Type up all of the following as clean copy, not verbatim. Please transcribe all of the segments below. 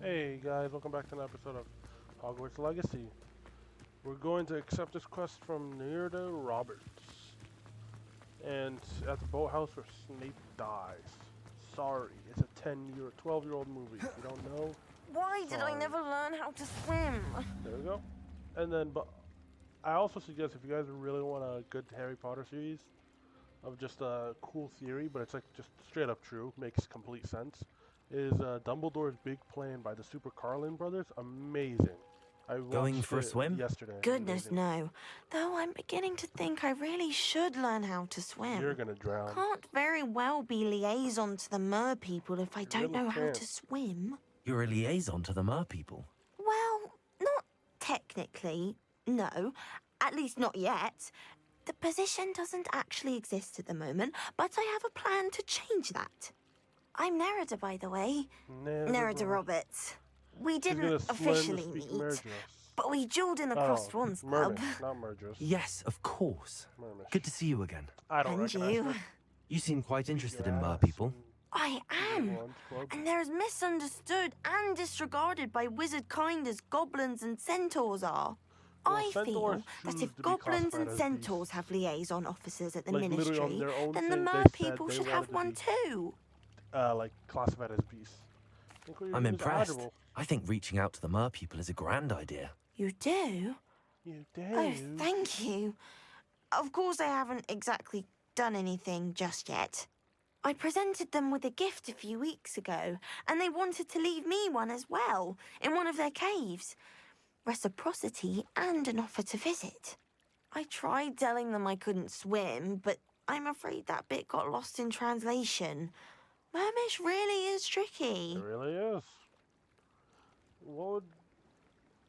Hey guys, welcome back to an episode of Hogwarts Legacy. We're going to accept this quest from Nearda Roberts. And at the boathouse where Snape dies. Sorry, it's a 12-year-old movie. If you don't know, Why did I sorry. never learn how to swim? There we go. And then, but I also suggest if you guys really want a good Harry Potter series of just a cool theory, but it's like just straight up true, makes complete sense, is Dumbledore's Big Plan by the Super Carlin brothers. Amazing. I watched Going for a it swim? yesterday. Goodness, Amazing. no. Though I'm beginning to think I really should learn how to swim. You're gonna drown. Can't very well be liaison to the mer people if I don't really know how can't. to swim. You're a liaison to the mer people. Well, not technically, no. At least not yet. The position doesn't actually exist at the moment, but I have a plan to change that. I'm Nerida, by the way. Nerida Roberts. We didn't officially meet, but we dueled in the Crossed-Wands pub. Not Murdress. Yes, of course. Mermish. Good to see you again. I don't And recognize you. her. You seem quite interested in mer Yes, people. I am. Wands Club. And they're as misunderstood and disregarded by wizard kind as goblins and centaurs are. Well, I feel centaurs that choose if to be goblins classified and as centaurs beasts. have liaison officers at the Like, literally on ministry, their own then the thing, mer they said people they should wanted have to one be, too. like classified as beasts. I'm impressed. I think reaching out to the mer people is a grand idea. You do? You Oh, do. thank you. Of course I haven't exactly done anything just yet. I presented them with a gift a few weeks ago, and they wanted to leave me one as well, in one of their caves. Reciprocity and an offer to visit. I tried telling them I couldn't swim, but I'm afraid that bit got lost in translation. Mermish really is tricky. It really is.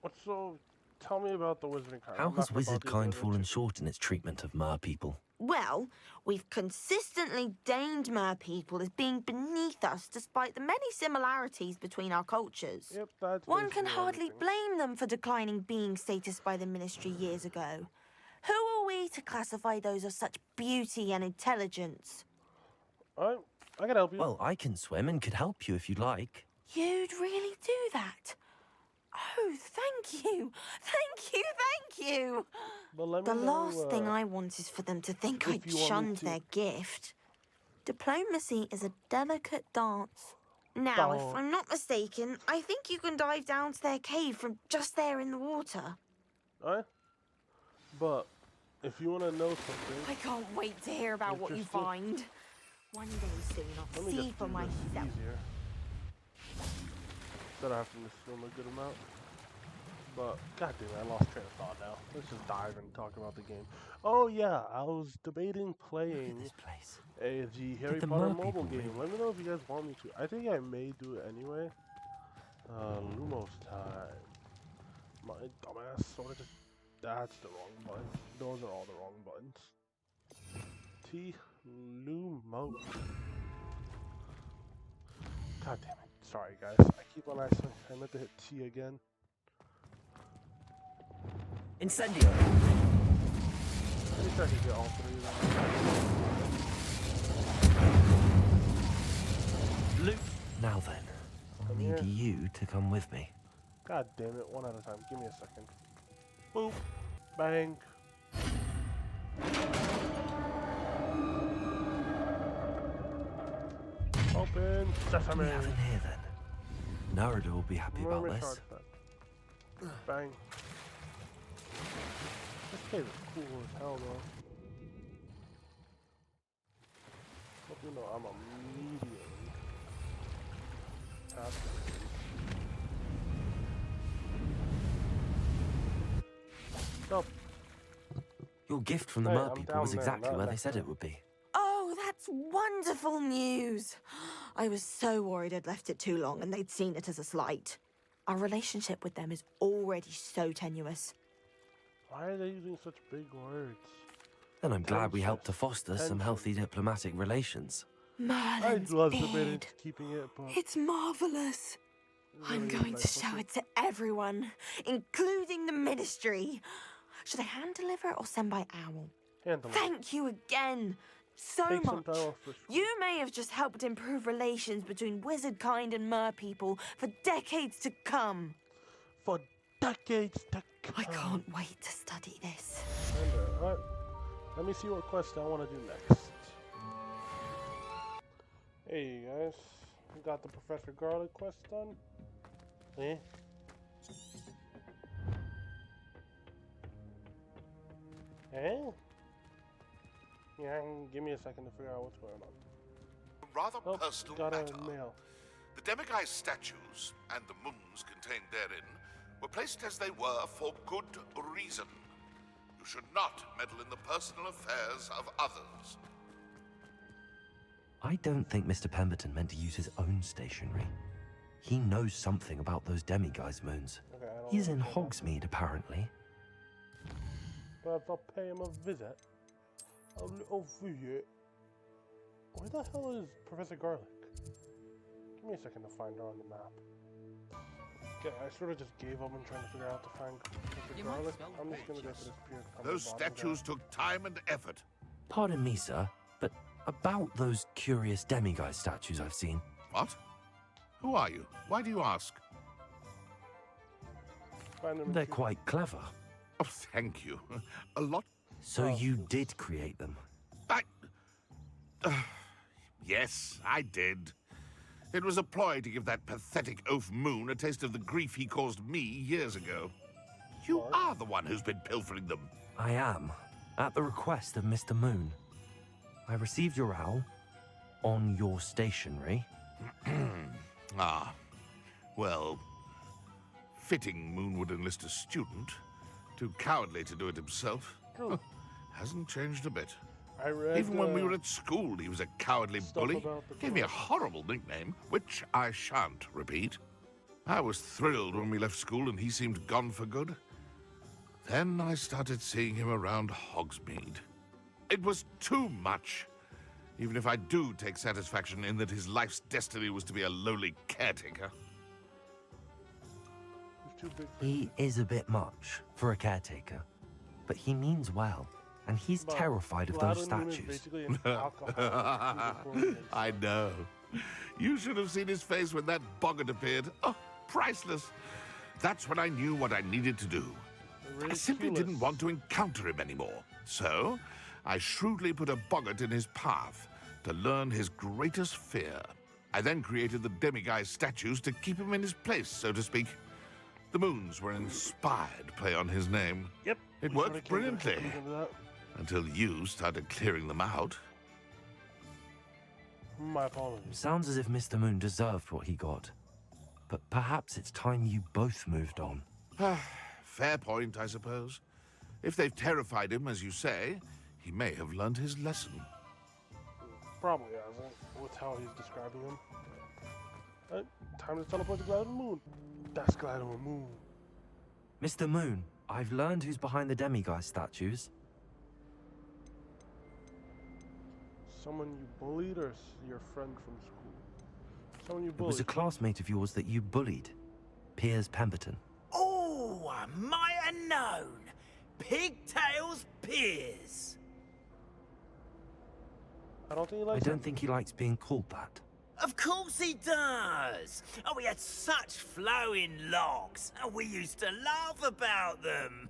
What's so? Tell me about the wizarding kind. How I'm has not wizard about these kind other fallen two. short in its treatment of mer people? Well, we've consistently deemed mer people as being beneath us despite the many similarities between our cultures. Yep, that's One can basically hardly everything. blame them for declining being status by the ministry years ago. Who are we to classify those of such beauty and intelligence? I can help you. Well, I can swim and could help you if you'd like. You'd really do that? Oh, thank you! Thank you, thank you! But let The me know, last thing I want is for them to think if I'd you want me shunned to- their gift. Diplomacy is a delicate dance. Now, if Dance. I'm not mistaken, I think you can dive down to their cave from just there in the water. Alright. But if you want to know something, I can't wait to hear about what you Interested? find. One day soon, I'll let me see just for do this myself. easier. Instead of having to swim a good amount. But god damn it, I lost train of thought now. Let's just dive and talk about the game. Oh yeah, I was debating Look at playing this place. the Harry the Potter mer mobile people game. really- Let me know if you guys want me to. I think I may do it anyway. Lumos time. My dumbass sort of just. That's the wrong button. Those are all the wrong buttons. T. Lumos. God damn it. Sorry guys. I keep on accident. I meant to hit T again. Incendio! At least I can get all three of them. Luke! Now then, I'll Come need here. you to come with me. God damn it, one at a time. Give me a second. Boop. Bang. Open. What do Sesame. we have in here then? Narada will be happy about Mermaid this. artifact. Bang. This place is cool as hell though. Hope you know I'm immediately tapped. Stop. Your gift from the Hey, mer I'm people down was there, exactly not where they next said to it would be. Oh, that's wonderful news. I was so worried I'd left it too long and they'd seen it as a slight. Our relationship with them is already so tenuous. Why are they using such big words? Then I'm glad we Tension. helped to foster some healthy diplomatic relations. I'd Merlin's love to be beard. keeping it, but It's marvelous. I'm really going nice to show looking. it to everyone, including the ministry. Should I hand deliver it or send by owl? Hand them. Thank you again. so Take some much. time off for school. You may have just helped improve relations between wizard kind and mer people for decades to come. For decades to come. I can't wait to study this. Alright, let me see what quest I want to do next. Hey guys, got the Professor Garlic quest done. Eh? Eh? Yeah, give me a second to figure out what's going on. A rather personal got matter. a mail. The demiguise statues and the moons contained therein were placed as they were for good reason. You should not meddle in the personal affairs of others. I don't think Mr. Pemberton meant to use his own stationery. He knows something about those demiguise moons. Okay, I don't He's in understand that. Hogsmeade, apparently. But if I'll pay him a visit. A little visit. Where the hell is Professor Garlic? Give me a second to find her on the map. Okay, I sort of just gave up on trying to figure out to find Professor Garlic. I'm just gonna go for this pure Those statues took time and effort. Pardon me, sir, but about those curious demiguise statues I've seen. What? Who are you? Why do you ask? They're quite clever. Oh, thank you. A lot. So you did create them? Yes, I did. It was a ploy to give that pathetic oaf Moon a taste of the grief he caused me years ago. You are the one who's been pilfering them. I am, at the request of Mr. Moon. I received your owl on your stationery. Ah, well, fitting Moon would enlist a student. Too cowardly to do it himself. True. Hasn't changed a bit. I read, Even when we were at school, he was a cowardly bully. about the Gave me a horrible nickname, which I shan't repeat. I was thrilled when we left school and he seemed gone for good. Then I started seeing him around Hogsmeade. It was too much. Even if I do take satisfaction in that his life's destiny was to be a lowly caretaker. He's too big for He is a bit much for a caretaker, but he means well, and he's But terrified of those Gladwin Moon is statues. basically an alcoholic. I know. You should have seen his face when that boggart appeared. Oh, priceless. That's when I knew what I needed to do. I simply didn't want to encounter him anymore. So, I shrewdly put a boggart in his path to learn his greatest fear. I then created the demiguise statues to keep him in his place, so to speak. The moons were an inspired play on his name. Yep. It we worked sorta came to a brilliantly. conclusion to that. Until you started clearing them out. My apologies. Sounds as if Mr. Moon deserved what he got. But perhaps it's time you both moved on. Fair point, I suppose. If they've terrified him, as you say, he may have learned his lesson. Probably hasn't, with how he's describing him. Time to teleport to Gladwin Moon. That's Gladwin Moon. Mr. Moon, I've learned who's behind the demiguise statues. Someone you bullied or your friend from school? Someone you It was bullied. a classmate of yours that you bullied, Piers Pemberton. Oh, I might have known. Pigtails Piers. I don't think he I likes don't him. think he likes being called that. Of course he does. Oh, we had such flowing locks, and we used to laugh about them.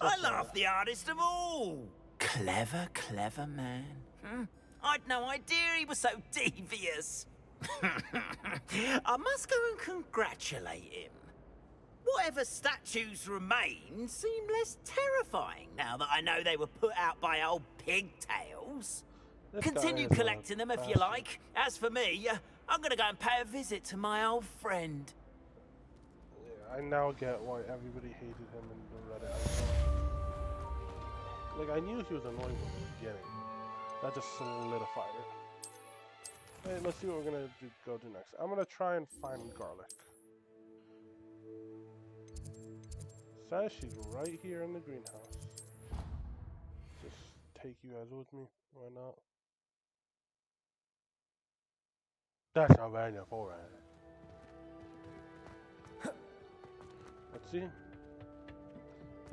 I laughed the hardest of all. Clever, clever man. I'd no idea he was so devious. I must go and congratulate him. Whatever statues remain seem less terrifying now that I know they were put out by old pigtails. This guy Continue is a collecting them if you bastard. like. As for me, I'm gonna go and pay a visit to my old friend. Yeah, I now get why everybody hated him in the Reddit. Like, I knew he was annoying from the beginning. That just solidified it. Hey, let's see what we're gonna go do next. I'm gonna try and find Garlic. Says she's right here in the greenhouse. Just take you guys with me. Why not? That's not bad enough, alright. Let's see.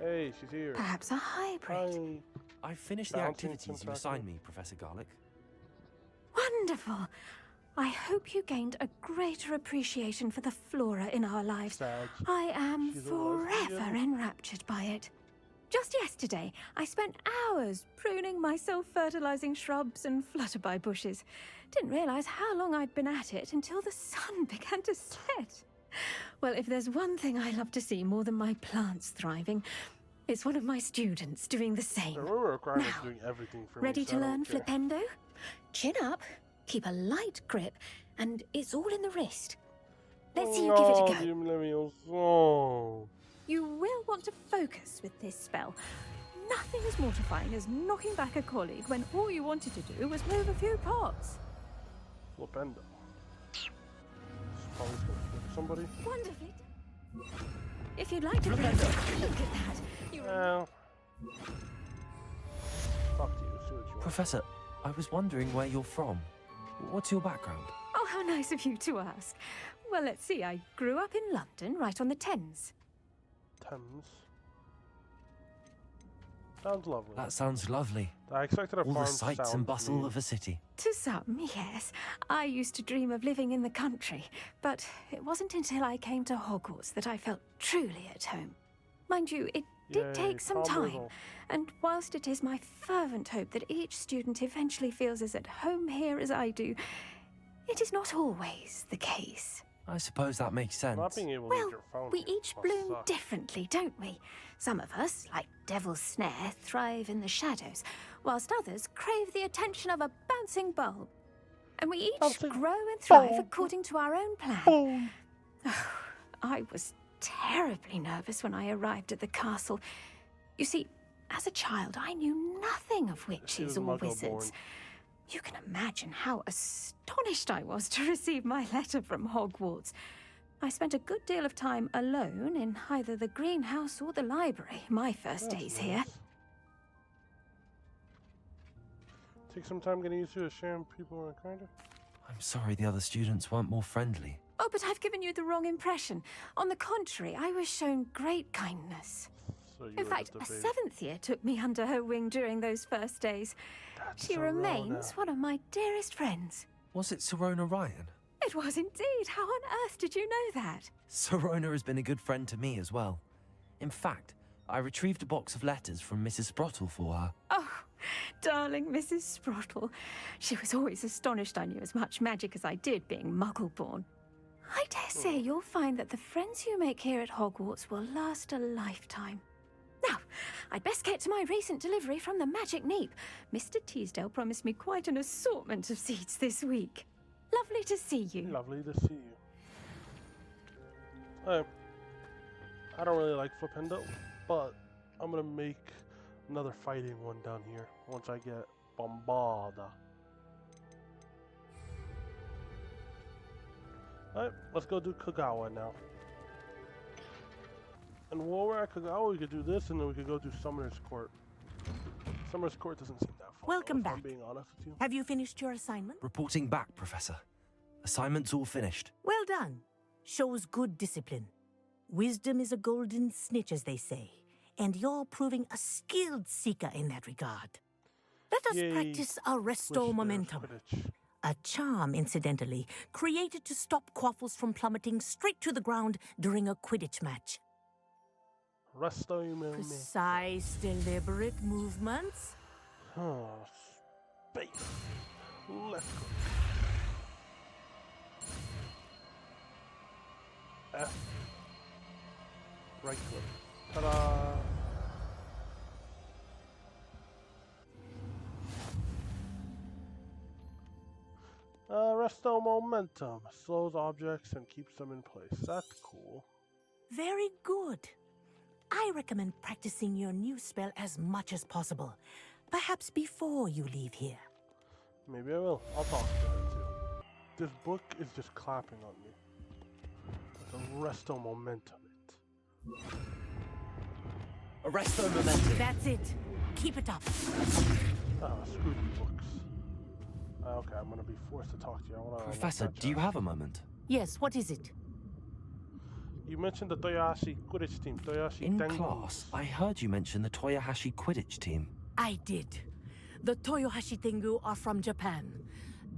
Hey, she's here. Perhaps a hybrid. Hi. I finished the Bouncing activities you contractor. assigned me, Professor Garlick. Wonderful. I hope you gained a greater appreciation for the flora in our lives. Sad. I am She's a forever lesbian. enraptured by it. Just yesterday, I spent hours pruning my self-fertilizing shrubs and flutterby bushes. Didn't realize how long I'd been at it until the sun began to set. Well, if there's one thing I love to see more than my plants thriving, it's one of my students doing the same. The rumor requirement is Now, doing everything for Ready me. to learn Flipendo? Chin up, keep a light grip, and it's all in the wrist. Let's see you give it a go. Oh. You will want to focus with this spell. Nothing as mortifying as knocking back a colleague when all you wanted to do was move a few pots. Flipendo. Probably gonna flip somebody. Wonderfully done. If you'd like to look at that. Well. Fuck you. See what you want. Professor, I was wondering where you're from. What's your background? Oh, how nice of you to ask. Well, let's see. I grew up in London, right on the Thames. Thames. Sounds lovely. That sounds lovely. I expected a All the farm sights sound and to bustle me. of a city. To some, yes. I used to dream of living in the country, but it wasn't until I came to Hogwarts that I felt truly at home. Mind you, it did Yay, take some Tom time, Riddle. and whilst it is my fervent hope that each student eventually feels as at home here as I do, it is not always the case. I suppose that makes sense. Not being able to Well, use your phone we here each must bloom suck. differently, don't we? Some of us, like Devil's Snare, thrive in the shadows, whilst others crave the attention of a bouncing bulb. And we each Bouncing grow and thrive bulb. according to our own plan. Boom. I was terribly nervous when I arrived at the castle. You see, as a child, I knew nothing of witches was or Muggle-born. wizards. You can imagine how astonished I was to receive my letter from Hogwarts. I spent a good deal of time alone in either the greenhouse or the library my first That's days here. nice. Take some time getting used to sharing people are kind of. I'm sorry the other students weren't more friendly. Oh, but I've given you the wrong impression. On the contrary, I was shown great kindness. So you In were fact, just a baby. seventh year took me under her wing during those first days. That's She remains Serona. one of my dearest friends. Was it Serona Ryan? It was indeed. How on earth did you know that? Serona has been a good friend to me as well. In fact, I retrieved a box of letters from Mrs. Sprottle for her. Oh, darling Mrs. Sprottle. She was always astonished I knew as much magic as I did, being Muggle-born. I dare say you'll find that the friends you make here at Hogwarts will last a lifetime. Now, I'd best get to my recent delivery from the Magic Neep. Mr. Teasdale promised me quite an assortment of seeds this week. Lovely to see you. Lovely to see you. I don't really like Flipendo, but I'm gonna make another fighting one down here once I get Bombarda. Alright, let's go do Kagawa now. And while we're at Kagawa, we could do this, and then we could go do Summoner's Court. Summoner's Court doesn't seem that fun. Welcome though, if I'm back. being honest with you. Have you finished your assignment? Reporting back, Professor. Assignment's all finished. Well done. Shows good discipline. Wisdom is a golden snitch, as they say, and you're proving a skilled seeker in that regard. Let us Yay. practice Arresto Wish Momentum, there was Quidditch. a charm, incidentally, created to stop quaffles from plummeting straight to the ground during a Quidditch match. Resto Momentum. Precise, deliberate movements. Oh, space. Left click. F. Right click. Ta-da! Resto Momentum. Slows objects and keeps them in place. That's cool. Very good. I recommend practicing your new spell as much as possible, perhaps before you leave here. Maybe I will. I'll talk to her too. This book is just clapping on me. It's a Resto Momentum it. Arresto Momentum. That's it. Keep it up. Ah, screw these books. Okay, I'm gonna be forced to talk to you. I wanna Professor, do you have a moment? Yes, what is it? You mentioned the Toyashi Quidditch team. Toyashi In Tengu. class, I heard you mention the Toyahashi Quidditch team. I did. The Toyohashi Tengu are from Japan.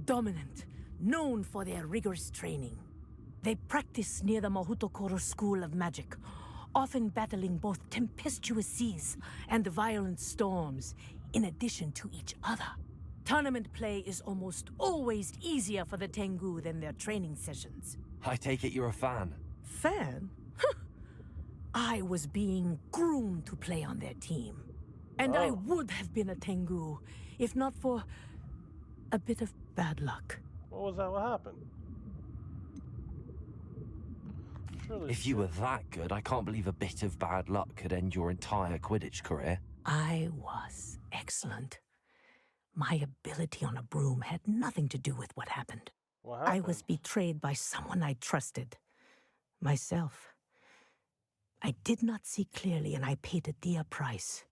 Dominant, known for their rigorous training. They practice near the Mahutokoro School of Magic, often battling both tempestuous seas and violent storms, in addition to each other. Tournament play is almost always easier for the Tengu than their training sessions. I take it you're a fan. Fan? I was being groomed to play on their team. And I would have been a Tengu, if not for a bit of bad luck. What was that? What happened? Surely If you were that good, I can't believe a bit of bad luck could end your entire Quidditch career. I was excellent. My ability on a broom had nothing to do with what happened. What happened? I was betrayed by someone I trusted. Myself. I did not see clearly, and I paid a dear price.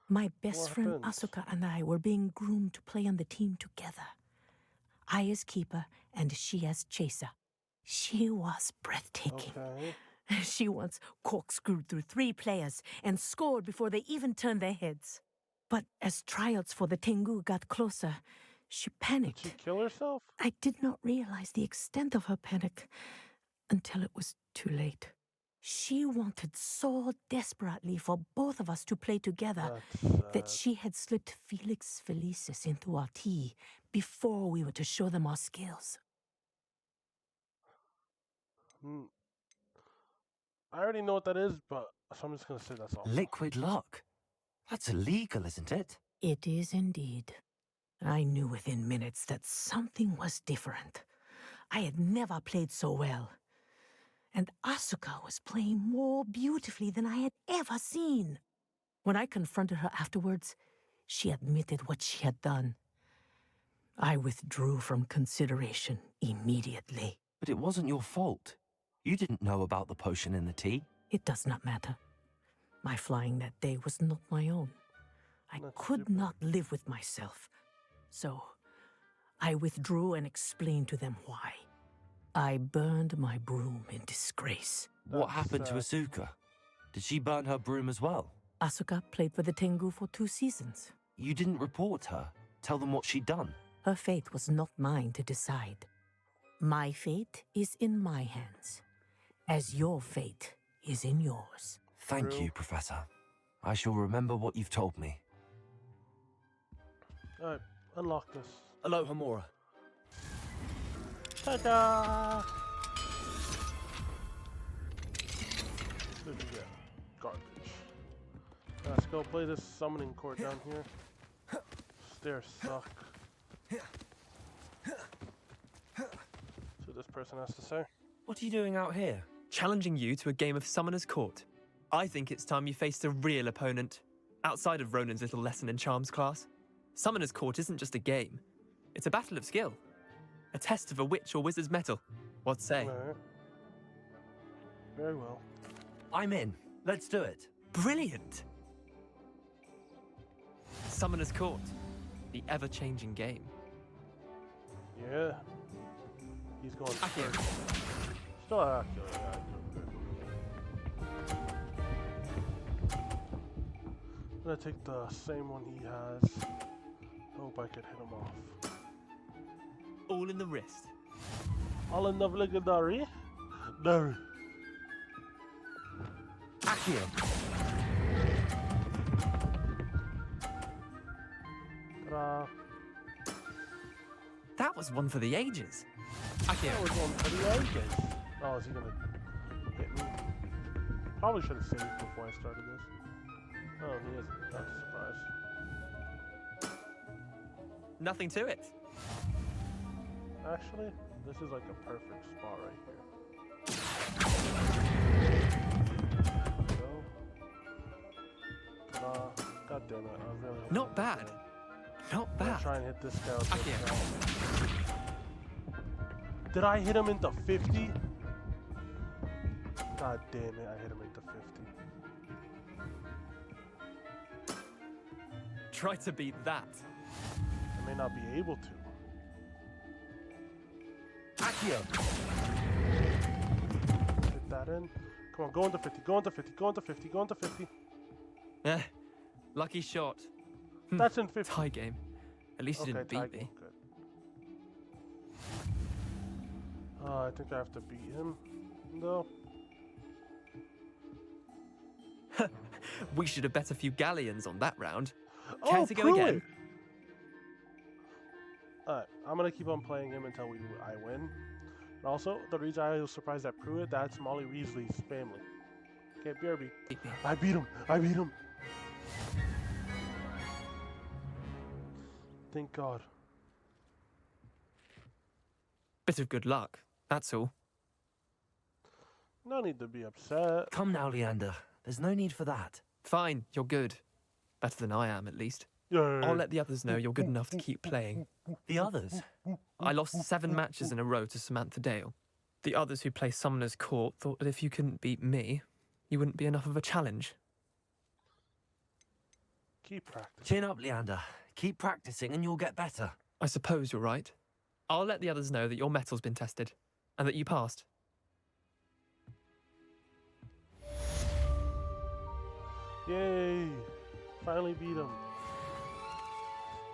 My best What friend happened? Asuka and I were being groomed to play on the team together. I as keeper, and she as chaser. She was breathtaking. Okay. She once corkscrewed through 3 players and scored before they even turned their heads. But as tryouts for the Tengu got closer, she Did panicked. she kill herself? I did not realize the extent of her panic until it was too late. She wanted so desperately for both of us to play together that she had slipped Felix Felicis into our tea before we were to show them our skills. I already know what that is, but so I'm just gonna say that's all. Liquid luck? That's illegal, isn't it? It is indeed. I knew within minutes that something was different. I had never played so well. And Asuka was playing more beautifully than I had ever seen. When I confronted her afterwards, she admitted what she had done. I withdrew from consideration immediately. But it wasn't your fault. You didn't know about the potion in the tea. It does not matter. My flying that day was not my own. I That's could stupid. not live with myself. So, I withdrew and explained to them why. I burned my broom in disgrace. What That's happened to Asuka? Did she burn her broom as well? Asuka played for the Tengu for 2 seasons. You didn't report her. Tell them what she'd done. Her fate was not mine to decide. My fate is in my hands, as your fate is in yours. Thank True. you, Professor. I shall remember what you've told me. Alright, unlock this. Aloha, Mora. Ta-da! What did we get? Garbage. Let's go play this summoning court down here. Stairs suck. So this person has to say. What are you doing out here? Challenging you to a game of Summoner's Court. I think it's time you faced a real opponent, outside of Ronan's little lesson in charms class. Summoner's Court isn't just a game. It's a battle of skill. A test of a witch or wizard's mettle. What say? Alright. Very well. I'm in. Let's do it. Brilliant! Summoner's Court. The ever-changing game. Yeah. He's going Accio. first. Still Accio, yeah. I'm gonna take the same one he has. Hope I could hit him off. All in the wrist. All in the obligatory. There. Accio. Ta-da. That was one for the ages. Accio. That was one for the ages. Oh, is he gonna hit me? Probably should have saved before I started this. Oh, he isn't. That's a surprise. Nothing to it. Actually, this is like a perfect spot right here. There we go. Ta-da. God damn it, I really hope Not I bad. hit him. Not I'm gonna bad. try and hit this guy with Accio. this guy. Did I hit him into 50? God damn it, I hit him into 50. Try to beat that. I may not be able to. Accio. Hit that in. Come on, go into 50, go into 50, go into 50, go into 50. Eh, lucky shot. That's in 50. Tie game. At least you didn't tie beat me. game, good. I think I have to beat him, though. We should have bet a few galleons on that round. Care to go Pruitt! again? Alright, I'm gonna keep on playing him until I win. And also, the reason I was surprised at Pruitt, that's Molly Weasley's family. Okay, BRB. Beat me. I beat him! I beat him! Thank God. Bit of good luck, that's all. No need to be upset. Come now, Leander. There's no need for that. Fine, you're good. Better than I am, at least. Yay. I'll let the others know you're good enough to keep playing. The others? I lost 7 matches in a row to Samantha Dale. The others who play Summoner's Court thought that if you couldn't beat me, you wouldn't be enough of a challenge. Keep practicing. Chin up, Leander. Keep practicing and you'll get better. I suppose you're right. I'll let the others know that your metal's been tested, and that you passed. Yay! Finally beat him.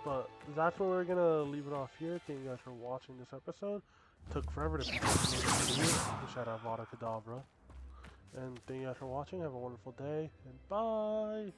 But that's where we're gonna leave it off here. Thank you guys for watching this episode. Took forever to beat this. Shout out Vada Kedavra. And thank you guys for watching. Have a wonderful day, and bye!